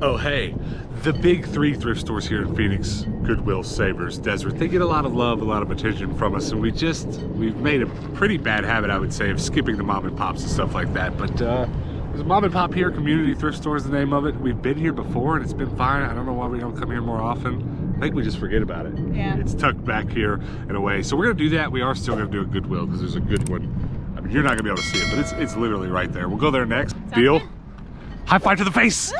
Oh hey, the big 3 thrift stores here in Phoenix, Goodwill, Savers, Desert, they get a lot of love, a lot of attention from us, and we've made a pretty bad habit, I would say, of skipping the mom and pops and stuff like that. But there's a mom and pop here, Community Thrift Store is the name of it. We've been here before and it's been fine. I don't know why we don't come here more often. I think we just forget about it. Yeah. It's tucked back here in a way. So we're gonna do that. We are still gonna do a Goodwill because there's a good one. I mean, you're not gonna be able to see it, but it's literally right there. We'll go there next. Sounds Deal? good. High five to the face.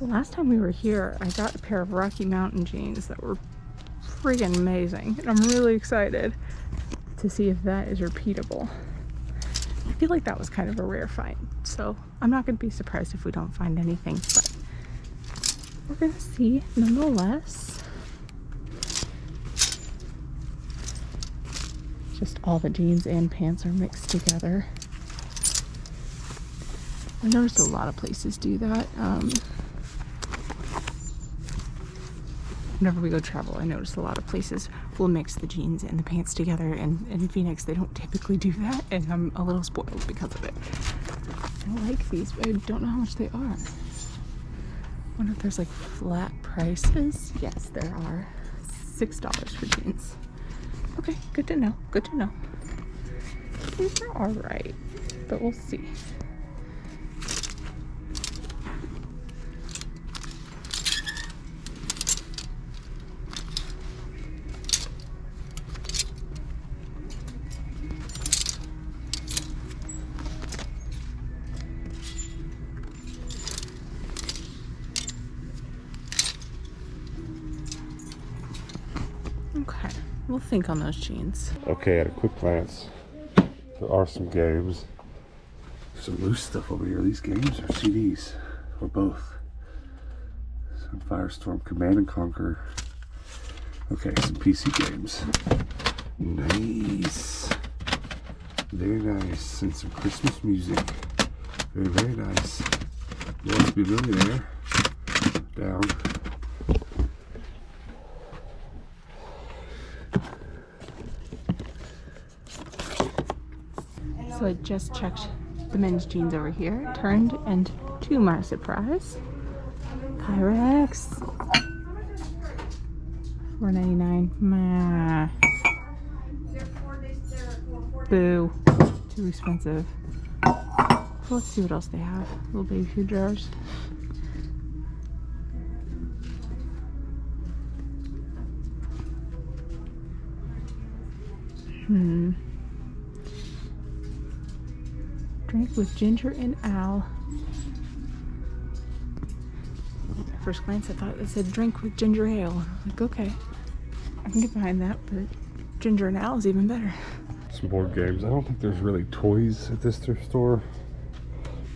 The last time we were here, I got a pair of Rocky Mountain jeans that were friggin' amazing. And I'm really excited to see if that is repeatable. I feel like that was kind of a rare find. So I'm not gonna be surprised if we don't find anything, but we're gonna see nonetheless. Just all the jeans and pants are mixed together. I noticed a lot of places do that. Whenever we go travel, I notice a lot of places will mix the jeans and the pants together, and in Phoenix they don't typically do that, and I'm a little spoiled because of it. I like these, but I don't know how much they are. I wonder if there's like flat prices. Yes, there are. $6 for jeans. Okay, good to know, good to know. These are alright, but we'll see. Okay, we'll think on those jeans. Okay, at a quick glance, there are some games. Some loose stuff over here. These games are CDs, or both. Some Firestorm, Command and Conquer. Okay, some PC games. Nice. Very nice. And some Christmas music. Very, very nice. Want to be a millionaire. Down. So I just checked the men's jeans over here, turned, and to my surprise, Pyrex. $4.99. Meh. Boo. Too expensive. So let's see what else they have. Little baby food jars. Drink with ginger and Al. At first glance, I thought it said drink with ginger ale. I'm like, okay, I can get behind that, but ginger and Al is even better. Some board games. I don't think there's really toys at this thrift store.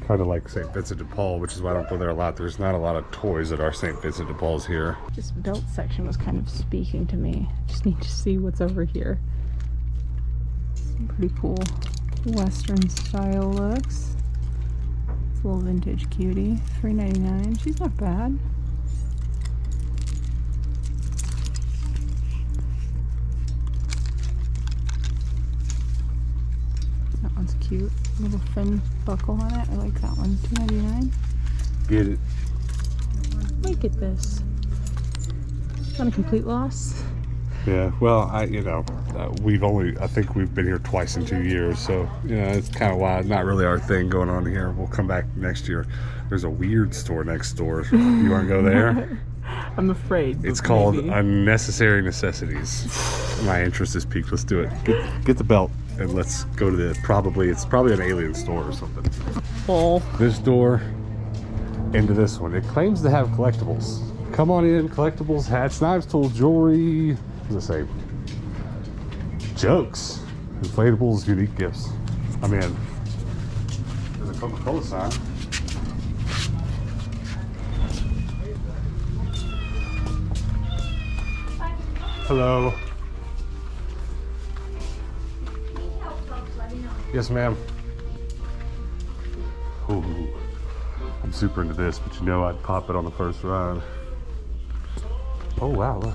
Kind of like St. Vincent de Paul, which is why I don't go there a lot. There's not a lot of toys at our St. Vincent de Paul's here. This belt section was kind of speaking to me. Just need to see what's over here. Some pretty cool Western style looks. It's a little vintage cutie. $3.99. She's not bad. That one's cute. Little thin buckle on it. I like that one. $2.99. Get it. Look at this. Not a complete loss. Yeah, well, I think we've been here twice in 2 years, so, it's kind of why, not really our thing going on here. We'll come back next year. There's a weird store next door. You want to go there? I'm afraid. It's called Unnecessary Necessities. My interest is piqued. Let's do it. Get the belt, and let's go to it's probably an alien store or something. Full. This door into this one. It claims to have collectibles. Come on in, collectibles, hats, knives, tools, jewelry. What does it say? Jokes, inflatables, unique gifts. I'm in. There's a Coca-Cola sign. Hello. Yes, ma'am. Ooh, I'm super into this, but I'd pop it on the first ride. Oh wow, look.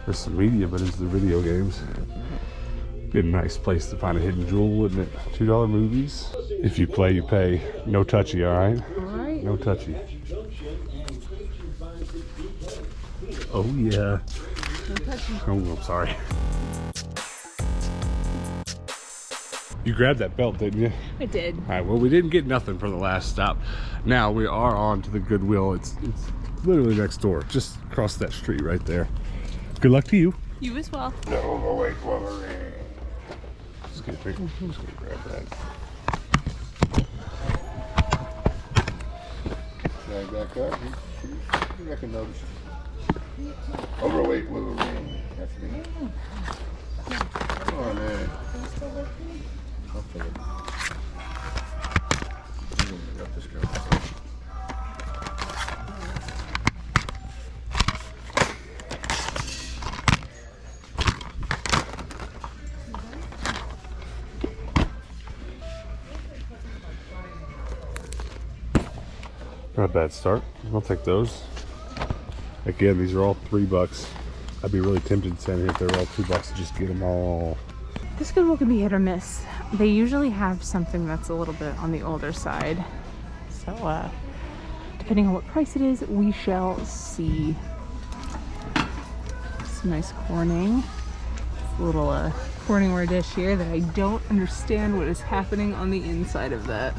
There's some media, but it's the video games. Be a nice place to find a hidden jewel, wouldn't it? $2 movies. If you play, you pay. No touchy, all right? All right. No touchy. Oh yeah. No touchy. Oh, I'm sorry. You grabbed that belt, didn't you? I did. All right, well, we didn't get nothing for the last stop. Now we are on to the Goodwill. It's literally next door, just across that street right there. Good luck to you. You as well. No, wait, excuse me. I'm just gonna grab that. Drag back up. You reckon notice? Oh, wait. That's me. Come on, man. I'll take it. I'm gonna grab this girl. Not a bad start. I'll take those. Again, these are all $3. I'd be really tempted to say if they were all $2 to just get them all. This Goodwill can be hit or miss. They usually have something that's a little bit on the older side. So, depending on what price it is, we shall see. Some nice Corning. This little Corningware dish here that I don't understand what is happening on the inside of that.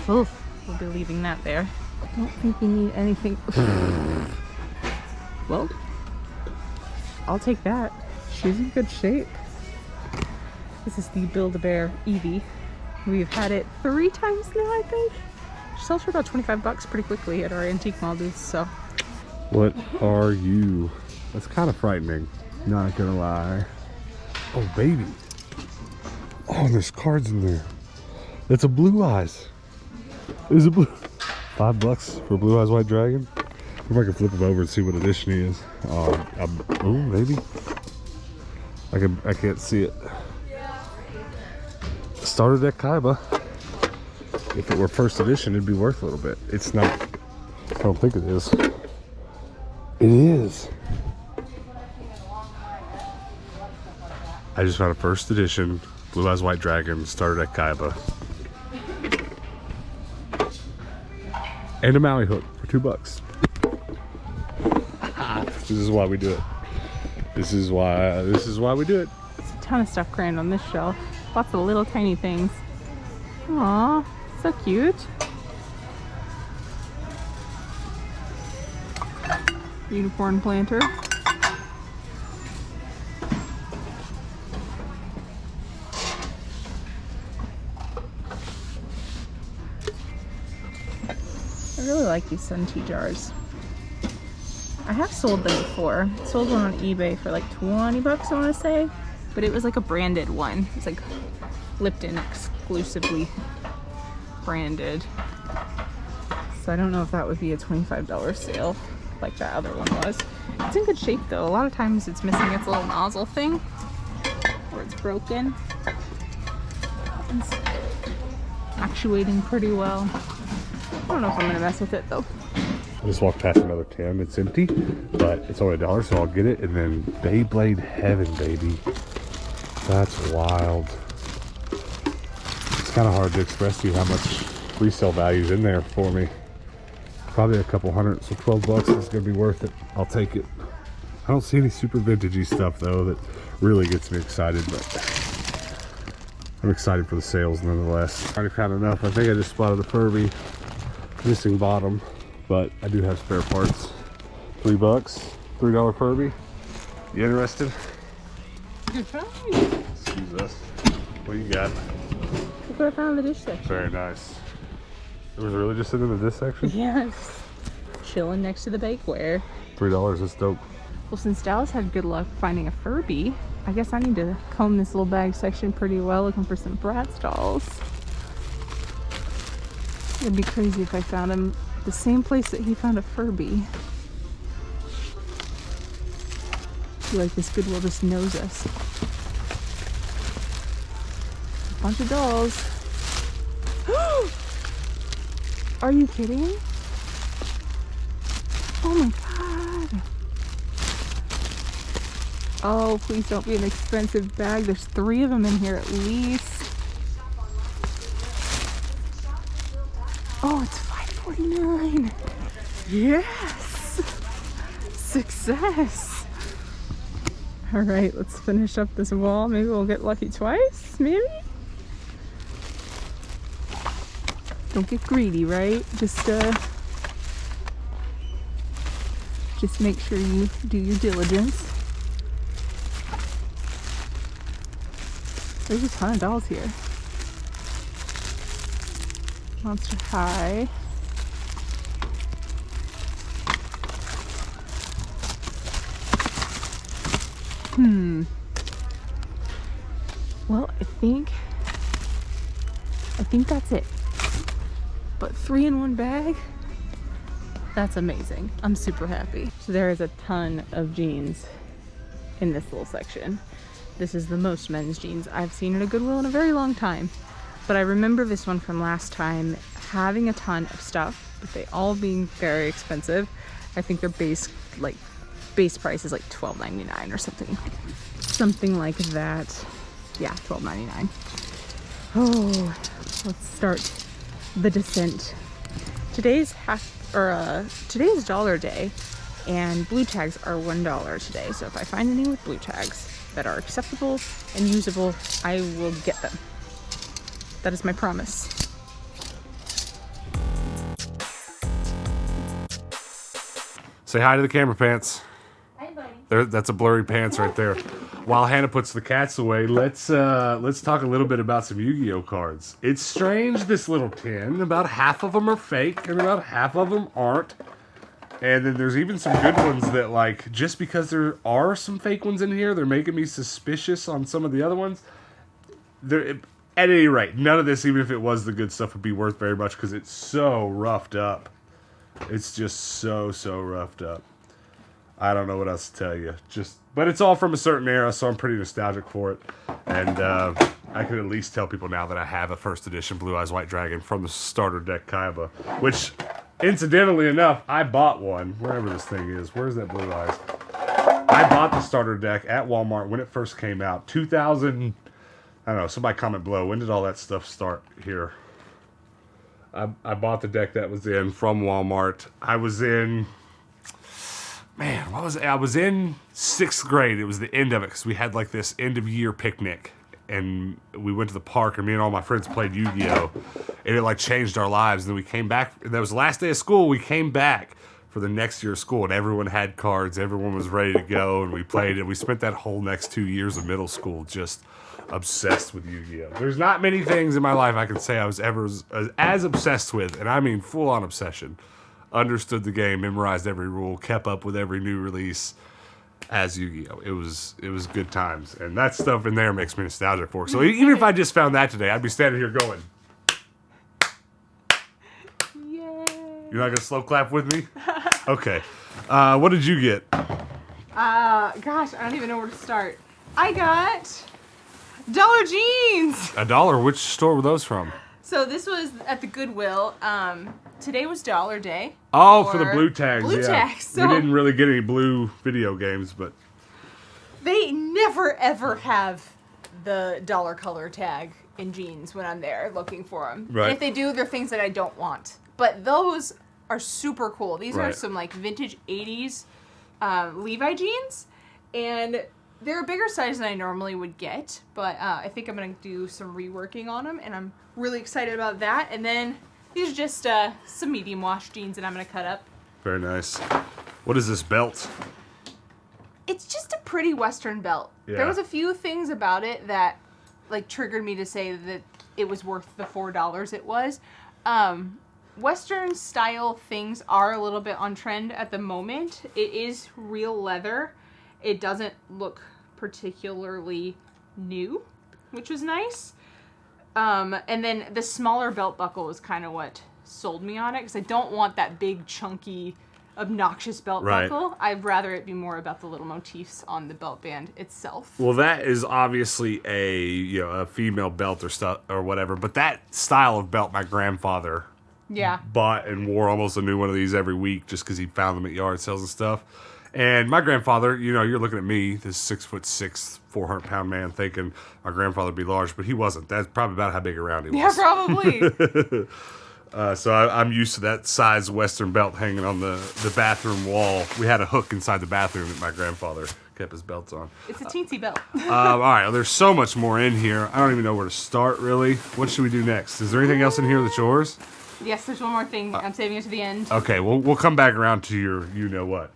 Oof. We'll be leaving that there. I don't think we need anything. Well, I'll take that. She's in good shape. This is the Build-A-Bear Eevee. We've had it 3 times now, I think. She sells for about $25 pretty quickly at our antique mall booth, so. What are you? That's kind of frightening. Not gonna lie. Oh, baby. Oh, and there's cards in there. That's a Blue Eyes. Is it blue? $5 for Blue Eyes White Dragon. If I can flip him over and see what edition he is. Oh, maybe. I can't see it. Starter deck Kaiba. If it were first edition, it'd be worth a little bit. It's not. I don't think it is. It is. I just found a first edition Blue Eyes White Dragon starter deck Kaiba. And a Maui hook for $2. This is why we do it. This is why we do it. There's a ton of stuff crammed on this shelf. Lots of little tiny things. Aw, so cute. Unicorn planter. I really like these sun tea jars. I have sold them before. Sold one on eBay for like $20, I want to say. But it was like a branded one. It's like Lipton exclusively branded. So I don't know if that would be a $25 sale like that other one was. It's in good shape though. A lot of times it's missing its little nozzle thing. Or it's broken. It's actuating pretty well. I don't know if I'm gonna mess with it though. I just walked past another tin. It's empty, but it's only $1, so I'll get it. And then Beyblade Heaven, baby. That's wild. It's kind of hard to express to you how much resale value is in there for me. Probably a couple hundred, so $12 is gonna be worth it. I'll take it. I don't see any super vintagey stuff though that really gets me excited, but I'm excited for the sales nonetheless. Already found enough. I think I just spotted a Furby missing bottom, but I do have spare parts. $3, $3 Furby. You interested? Good find. Excuse us. What do you got? Look what I found in the dish section. Very nice. It was really just sitting in the dish section? Yes. Chilling next to the bakeware. $3, that's dope. Well, since Dallas had good luck finding a Furby, I guess I need to comb this little bag section pretty well looking for some Bratz dolls. It'd be crazy if I found him the same place that he found a Furby. I feel like this Goodwill just knows us. A bunch of dolls. Are you kidding? Oh my god. Oh, please don't be an expensive bag. There's 3 of them in here at least. Oh, it's $5.49. Yes! Success! Alright, let's finish up this wall. Maybe we'll get lucky twice? Maybe? Don't get greedy, right? Just make sure you do your diligence. There's a ton of dolls here. Monster High. Well, I think that's it. But 3 in one bag? That's amazing. I'm super happy. So there is a ton of jeans in this little section. This is the most men's jeans I've seen at a Goodwill in a very long time. But I remember this one from last time having a ton of stuff, but they all being very expensive. I think their base price is like $12.99 or something like that. Yeah, $12.99. Oh, let's start the descent. Today's dollar day, and blue tags are $1 today. So if I find any with blue tags that are acceptable and usable, I will get them. That is my promise. Say hi to the camera, Pants. Hi, buddy. That's a blurry Pants right there. While Hannah puts the cats away, let's talk a little bit about some Yu-Gi-Oh cards. It's strange, this little tin. About half of them are fake, and about half of them aren't. And then there's even some good ones that, like, just because there are some fake ones in here, they're making me suspicious on some of the other ones. At any rate, none of this, even if it was the good stuff, would be worth very much because it's so roughed up. It's just so roughed up. I don't know what else to tell you. But it's all from a certain era, so I'm pretty nostalgic for it. And I could at least tell people now that I have a first edition Blue Eyes White Dragon from the starter deck Kaiba, which, incidentally enough, I bought one, wherever this thing is. Where's that Blue Eyes? I bought the starter deck at Walmart when it first came out. 2000, I don't know, somebody comment below. When did all that stuff start here? I bought the deck that was in from Walmart. I was in, man, what was it? I was in 6th grade. It was the end of it because we had like this end of year picnic. And we went to the park, and me and all my friends played Yu-Gi-Oh! And it like changed our lives. And then we came back. That was the last day of school. We came back for the next year of school, and everyone had cards. Everyone was ready to go, and we played. And we spent that whole next 2 years of middle school just obsessed with Yu-Gi-Oh! There's not many things in my life I can say I was ever as obsessed with, and I mean full-on obsession. Understood the game, memorized every rule, kept up with every new release as Yu-Gi-Oh! It was good times, and that stuff in there makes me nostalgic for it. So even if I just found that today, I'd be standing here going, Yay! You're not gonna slow clap with me? Okay. What did you get? Gosh, I don't even know where to start. I got dollar jeans. $1. Which store were those from? So this was at the Goodwill. Today was Dollar Day. Oh, for the blue tags. Blue tags. So we didn't really get any blue video games, but they never ever have the dollar color tag in jeans when I'm there looking for them. Right. And if they do, they're things that I don't want. But those are super cool. These are some like vintage 80s Levi jeans, and they're a bigger size than I normally would get, but I think I'm going to do some reworking on them, and I'm really excited about that. And then these are just some medium wash jeans that I'm going to cut up. Very nice. What is this belt? It's just a pretty Western belt. Yeah. There was a few things about it that like triggered me to say that it was worth the $4 it was. Western style things are a little bit on trend at the moment. It is real leather. It doesn't look particularly new, which was nice. And then the smaller belt buckle was kind of what sold me on it, because I don't want that big, chunky, obnoxious belt buckle. I'd rather it be more about the little motifs on the belt band itself. Well, that is obviously a female belt or stuff or whatever, but that style of belt my grandfather bought and wore almost a new one of these every week just because he found them at yard sales and stuff. And my grandfather, you know, you're looking at me, this 6'6", 400-pound man, thinking my grandfather would be large, but he wasn't. That's probably about how big around he was. Yeah, probably. So I'm used to that size Western belt hanging on the bathroom wall. We had a hook inside the bathroom that my grandfather kept his belts on. It's a teensy belt. All right, well, there's so much more in here. I don't even know where to start, really. What should we do next? Is there anything else in here that's yours? Yes, there's one more thing. I'm saving it to the end. Okay, we'll come back around to your you-know-what.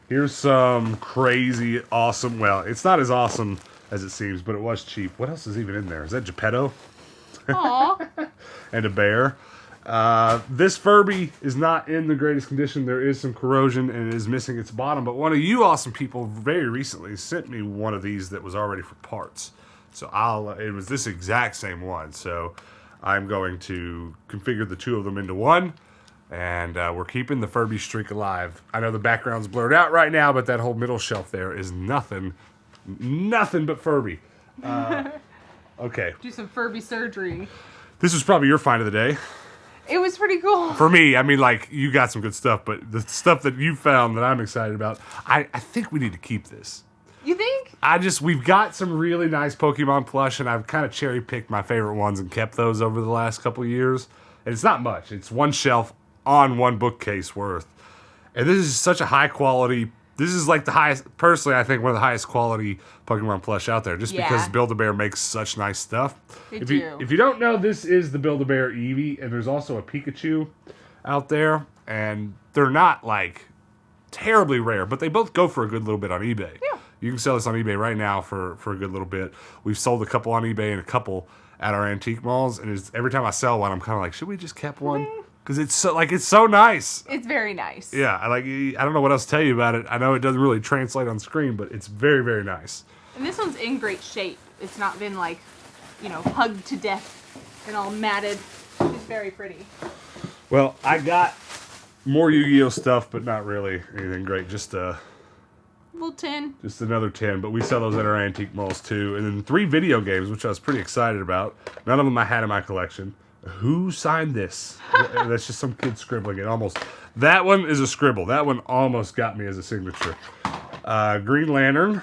Here's some crazy, awesome... Well, it's not as awesome as it seems, but it was cheap. What else is even in there? Is that Geppetto? Aw. And a bear. This Furby is not in the greatest condition. There is some corrosion and it is missing its bottom. But one of you awesome people very recently sent me one of these that was already for parts. So it was this exact same one. So I'm going to configure the two of them into one. And we're keeping the Furby streak alive. I know the background's blurred out right now, but that whole middle shelf there is nothing but Furby. Okay. Do some Furby surgery. This was probably your find of the day. It was pretty cool. For me, I mean, like, you got some good stuff, but the stuff that you found that I'm excited about, I think we need to keep this. You think? We've got some really nice Pokemon plush, and I've kind of cherry-picked my favorite ones and kept those over the last couple of years. And it's not much. It's one shelf on one bookcase worth. And this is such a high-quality... This is like the highest... Personally, I think one of the highest quality Pokemon plush out there, just because Build-A-Bear makes such nice stuff. If you don't know, this is the Build-A-Bear Eevee, and there's also a Pikachu out there, and they're not, like, terribly rare, but they both go for a good little bit on eBay. Yeah. You can sell this on eBay right now for a good little bit. We've sold a couple on eBay and a couple at our antique malls, and every time I sell one, I'm kind of like, should we just kept one? Because it's so nice. It's very nice. Yeah, I don't know what else to tell you about it. I know it doesn't really translate on screen, but it's very, very nice. And this one's in great shape. It's not been like, hugged to death and all matted. It's very pretty. Well, I got more Yu-Gi-Oh stuff, but not really anything great. Just little 10. Just another 10, but we sell those at our antique malls too. And then 3 video games, which I was pretty excited about. None of them I had in my collection. Who signed this? That's just some kid scribbling it almost. That one is a scribble. That one almost got me as a signature. Green Lantern,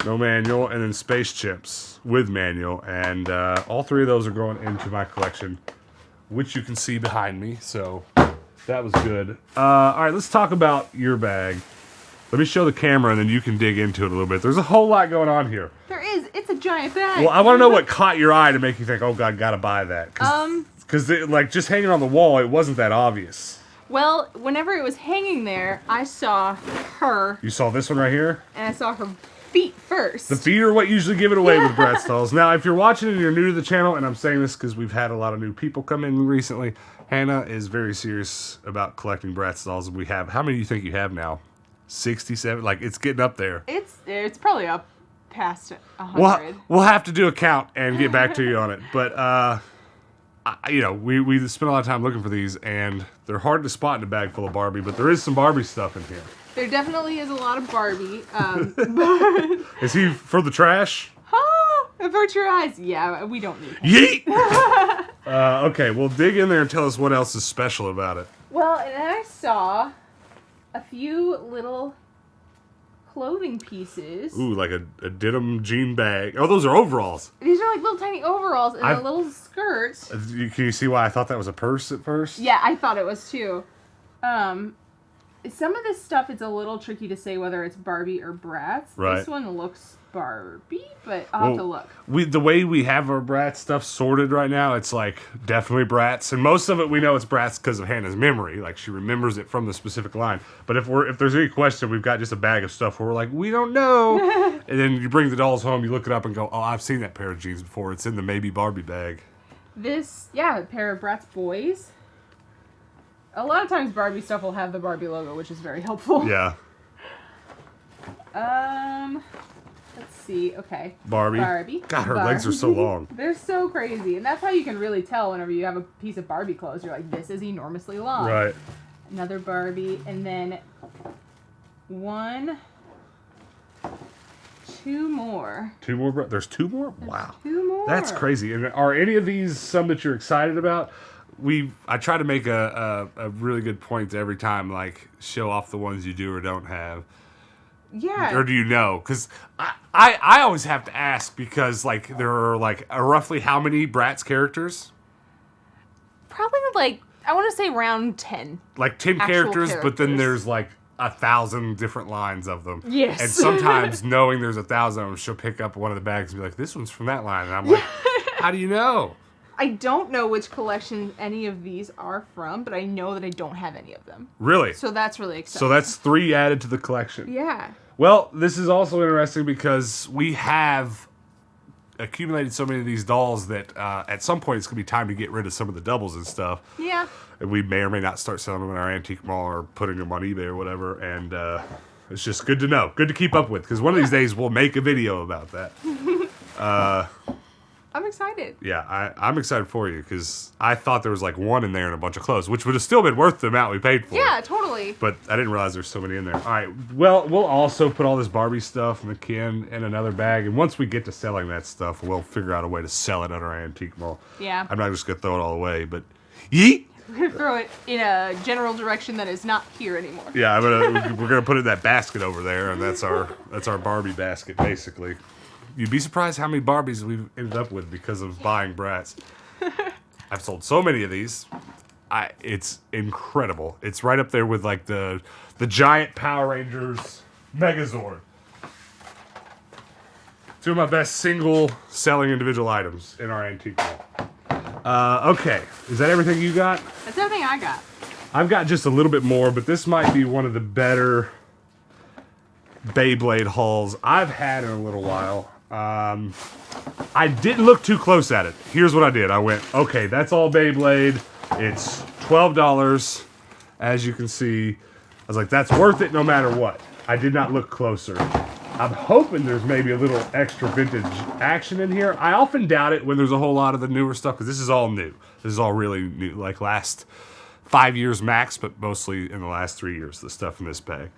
no manual, and then Space Chimps with manual. And all 3 of those are going into my collection, which you can see behind me. So that was good. All right, let's talk about your bag. Let me show the camera, and then you can dig into it a little bit. There's a whole lot going on here. There is. It's a giant bag. Well, I want to know what caught your eye to make you think, oh, God, gotta buy that. Because, like, just hanging on the wall, it wasn't that obvious. Well, whenever it was hanging there, I saw her. You saw this one right here? And I saw her feet first. The feet are what usually give it away with Bratz dolls. Now, if you're watching and you're new to the channel, and I'm saying this because we've had a lot of new people come in recently, Hannah is very serious about collecting Bratz dolls. We have, how many do you think you have now? 67? Like, it's getting up there. It's probably up past 100. We'll have to do a count and get back to you on it. But, we spent a lot of time looking for these, and they're hard to spot in a bag full of Barbie, but there is some Barbie stuff in here. There definitely is a lot of Barbie. Is he for the trash? Avert your eyes. Yeah, we don't need him. Yeet! Okay, well, dig in there and tell us what else is special about it. Well, and then I saw a few little clothing pieces. Ooh, like a denim jean bag. Oh, those are overalls. These are like little tiny overalls and a little skirt. Can you see why I thought that was a purse at first? Yeah, I thought it was too. Some of this stuff, it's a little tricky to say whether it's Barbie or Bratz. Right. This one looks Barbie, but I'll have to look. The way we have our Bratz stuff sorted right now, it's like definitely Bratz, and most of it we know it's Bratz because of Hannah's memory. Like, she remembers it from the specific line. But if there's any question, we've got just a bag of stuff where we're like, we don't know. And then you bring the dolls home, you look it up and go, oh, I've seen that pair of jeans before. It's in the maybe Barbie bag. A pair of Bratz boys. A lot of times Barbie stuff will have the Barbie logo, which is very helpful. Yeah. Let's see. Okay. Barbie. God, her legs are so long. They're so crazy. And that's how you can really tell whenever you have a piece of Barbie clothes. You're like, this is enormously long. Right. Another Barbie. And then 2 more. 2 more? There's 2 more? Wow. 2 more. That's crazy. And are any of these some that you're excited about? I try to make a really good point every time, like show off the ones you do or don't have. Yeah. Or do you know? Because I always have to ask because like there are like roughly how many Bratz characters? Probably like, I want to say around 10. Like 10 characters, but then there's like 1,000 different lines of them. Yes. And sometimes knowing there's 1,000 of them, she'll pick up one of the bags and be like, this one's from that line. And I'm like, how do you know? I don't know which collection any of these are from, but I know that I don't have any of them. Really? So that's really exciting. So that's 3 added to the collection. Yeah. Well, this is also interesting because we have accumulated so many of these dolls that at some point it's going to be time to get rid of some of the doubles and stuff. Yeah. And we may or may not start selling them in our antique mall or putting them on eBay or whatever. And it's just good to know. Good to keep up with because one of these days we'll make a video about that. I'm excited. Yeah, I'm excited for you because I thought there was like one in there and a bunch of clothes, which would have still been worth the amount we paid for. Yeah, totally. But I didn't realize there's so many in there. All right, well, we'll also put all this Barbie stuff and the Ken in another bag, and once we get to selling that stuff, we'll figure out a way to sell it at our antique mall. Yeah. I'm not just going to throw it all away, but yeet! We're going to throw it in a general direction that is not here anymore. Yeah, we're gonna put it in that basket over there, and that's our Barbie basket, basically. You'd be surprised how many Barbies we've ended up with because of buying Bratz. I've sold so many of these. It's incredible. It's right up there with like the giant Power Rangers Megazord. 2 of my best single selling individual items in our antique mall. Okay, is that everything you got? That's everything I got. I've got just a little bit more, but this might be one of the better Beyblade hauls I've had in a little while. I didn't look too close at it. Here's what I did. I went, okay, that's all Beyblade. It's $12. As you can see, I was like, that's worth it no matter what. I did not look closer. I'm hoping there's maybe a little extra vintage action in here. I often doubt it when there's a whole lot of the newer stuff because this is all new. This is all really new, like last 5 years max, but mostly in the last 3 years, the stuff in this bag.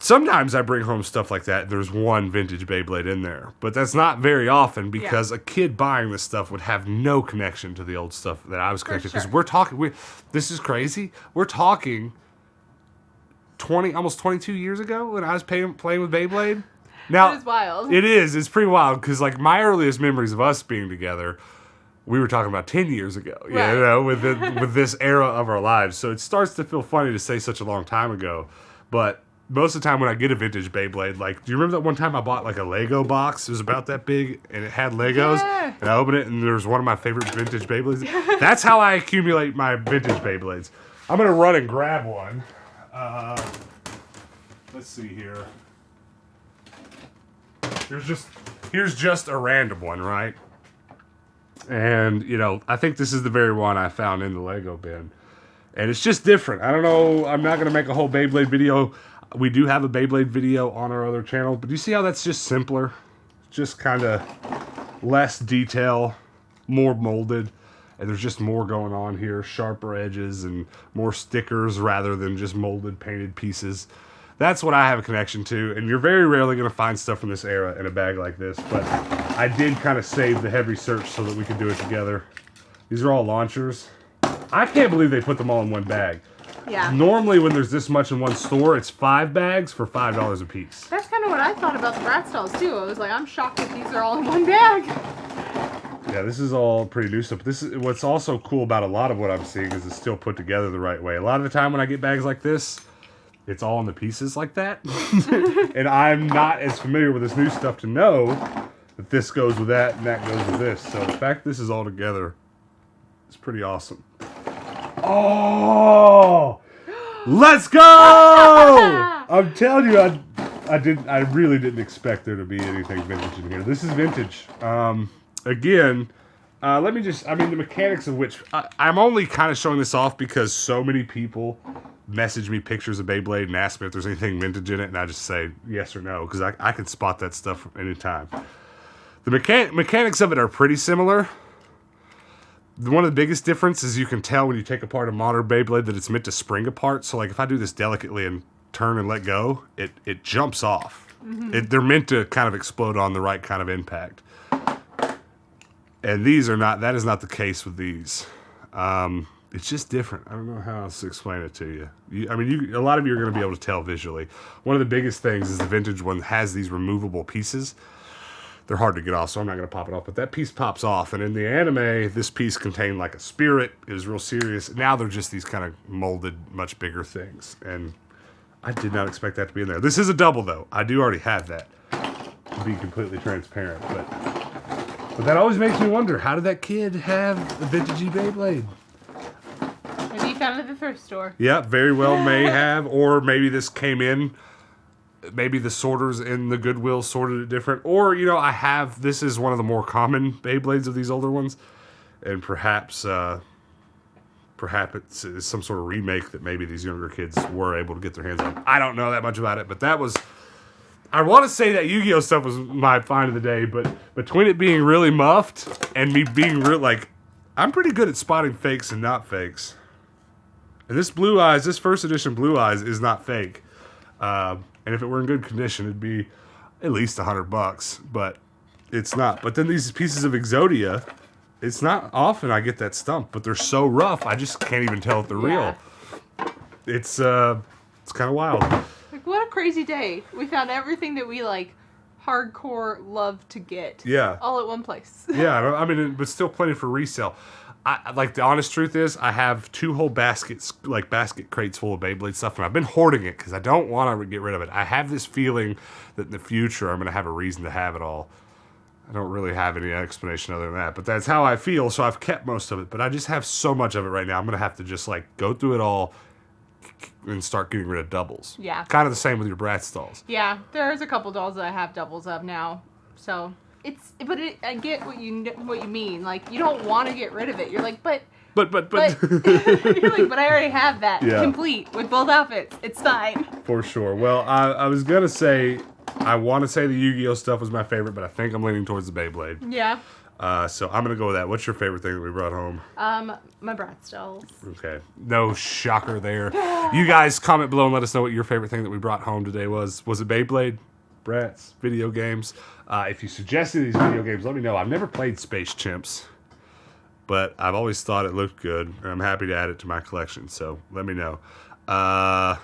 Sometimes I bring home stuff like that. There's one vintage Beyblade in there. But that's not very often because a kid buying this stuff would have no connection to the old stuff that I was connected to. Because we're talking, this is crazy. We're talking almost 22 years ago when I was playing with Beyblade. Now, That is wild. It is. It's pretty wild because like my earliest memories of us being together, we were talking about 10 years ago, Right. you know, with this era of our lives. So it starts to feel funny to say such a long time ago. But most of the time when I get a vintage Beyblade, like, do you remember that one time I bought like a Lego box? It was about that big and it had Legos. Yeah. And I opened it and there was one of my favorite vintage Beyblades. That's how I accumulate my vintage Beyblades. I'm going to run and grab one. Let's see here. Here's just a random one, right? And, you know, I think this is the very one I found in the Lego bin. And it's just different. I don't know. I'm not going to make a whole Beyblade video. We do have a Beyblade video on our other channel. But do you see how that's just simpler? Just kind of less detail, more molded. And there's just more going on here. Sharper edges and more stickers rather than just molded, painted pieces. That's what I have a connection to. And you're very rarely going to find stuff from this era in a bag like this. But I did kind of save the heavy search so that we could do it together. These are all launchers. I can't believe they put them all in one bag. Yeah. Normally when there's this much in one store, it's 5 bags for $5 a piece. That's kind of what I thought about the Bratz dolls too. I was like, I'm shocked that these are all in one bag. Yeah, this is all pretty new stuff. This is what's also cool about a lot of what I'm seeing is it's still put together the right way. A lot of the time when I get bags like this, it's all in the pieces like that. And I'm not as familiar with this new stuff to know that this goes with that and that goes with this. So the fact this is all together is pretty awesome. Oh, let's go! I'm telling you, I really didn't expect there to be anything vintage in here. This is vintage. Again, let me just, the mechanics of which, I'm only kind of showing this off because so many people message me pictures of Beyblade and ask me if there's anything vintage in it, and I just say yes or no, because I can spot that stuff from any time. The mechanics of it are pretty similar. One of the biggest differences you can tell when you take apart a modern Beyblade that it's meant to spring apart. So like if I do this delicately and turn and let go, it jumps off. Mm-hmm. They're meant to kind of explode on the right kind of impact. And these are not, that is not the case with these. It's just different. I don't know how else to explain it to you. A lot of you are going to be able to tell visually. One of the biggest things is the vintage one has these removable pieces. They're hard to get off, so I'm not going to pop it off. But that piece pops off. And in the anime, this piece contained like a spirit. It was real serious. Now they're just these kind of molded, much bigger things. And I did not expect that to be in there. This is a double, though. I do already have that, to be completely transparent. But that always makes me wonder, how did that kid have a vintagey Beyblade? Maybe he found it at the thrift store. Yeah, very well may have. Or maybe this came in. Maybe the sorters in the Goodwill sorted it different. Or, this is one of the more common Beyblades of these older ones. And perhaps it's some sort of remake that maybe these younger kids were able to get their hands on. I don't know that much about it, but that was... I want to say that Yu-Gi-Oh stuff was my find of the day, but between it being really muffed and me being I'm pretty good at spotting fakes and not fakes. And this first edition Blue Eyes is not fake. And if it were in good condition, it'd be at least $100, but it's not. But then these pieces of Exodia, it's not often I get that stump, but they're so rough, I just can't even tell if they're real. It's kind of wild. Like, what a crazy day. We found everything that we, hardcore love to get. Yeah. All at one place. Yeah, but still plenty for resale. The honest truth is, I have 2 whole baskets, basket crates full of Beyblade stuff, and I've been hoarding it because I don't want to get rid of it. I have this feeling that in the future I'm going to have a reason to have it all. I don't really have any explanation other than that, but that's how I feel, so I've kept most of it. But I just have so much of it right now, I'm going to have to just, go through it all and start getting rid of doubles. Yeah. Kind of the same with your Bratz dolls. Yeah, there's a couple dolls that I have doubles of now, so... I get what you mean. You don't want to get rid of it. You're like, but you're like, but I already have that complete with both outfits. It's fine. For sure. Well, I was gonna say, I want to say the Yu-Gi-Oh stuff was my favorite, but I think I'm leaning towards the Beyblade. Yeah. So I'm gonna go with that. What's your favorite thing that we brought home? My Bratz dolls. Okay. No shocker there. You guys comment below and let us know what your favorite thing that we brought home today was. Was it Beyblade? Bratz, video games. If you suggested these video games, let me know. I've never played Space Chimps, but I've always thought it looked good, and I'm happy to add it to my collection, so let me know. I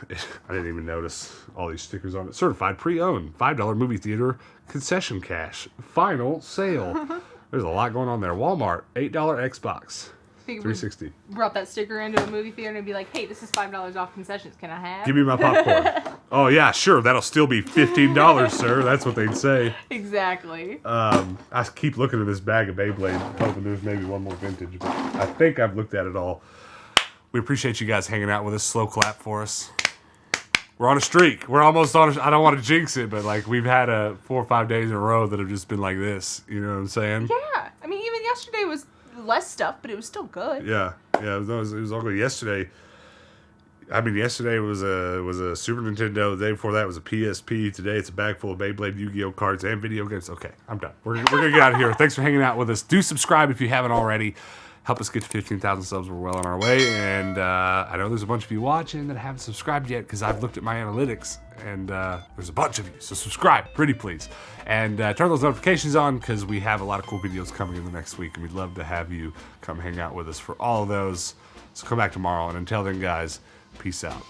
didn't even notice all these stickers on it. Certified pre-owned, $5 movie theater, concession cash, final sale. There's a lot going on there. Walmart, $8 Xbox. 360. Brought that sticker into a movie theater and be like, hey, this is $5 off concessions. Can I have? Give me my popcorn. Oh, yeah, sure. That'll still be $15, sir. That's what they'd say. Exactly. I keep looking at this bag of Beyblade, hoping there's maybe one more vintage, but I think I've looked at it all. We appreciate you guys hanging out with us. Slow clap for us. We're on a streak. We're almost on I don't want to jinx it, but we've had 4 or 5 days in a row that have just been like this. You know what I'm saying? Yeah. Even yesterday was less stuff, but it was still good. Yeah, it was all good. Yesterday was a Super Nintendo. The day before that was a PSP. Today it's a bag full of Beyblade, Yu-Gi-Oh cards, and video games. Okay, I'm done. We're gonna get out of here. Thanks for hanging out with us. Do subscribe if you haven't already. Help us get to 15,000 subs. We're well on our way. And I know there's a bunch of you watching that haven't subscribed yet because I've looked at my analytics, and there's a bunch of you. So subscribe, pretty please. And turn those notifications on because we have a lot of cool videos coming in the next week, and we'd love to have you come hang out with us for all of those. So come back tomorrow. And until then, guys, peace out.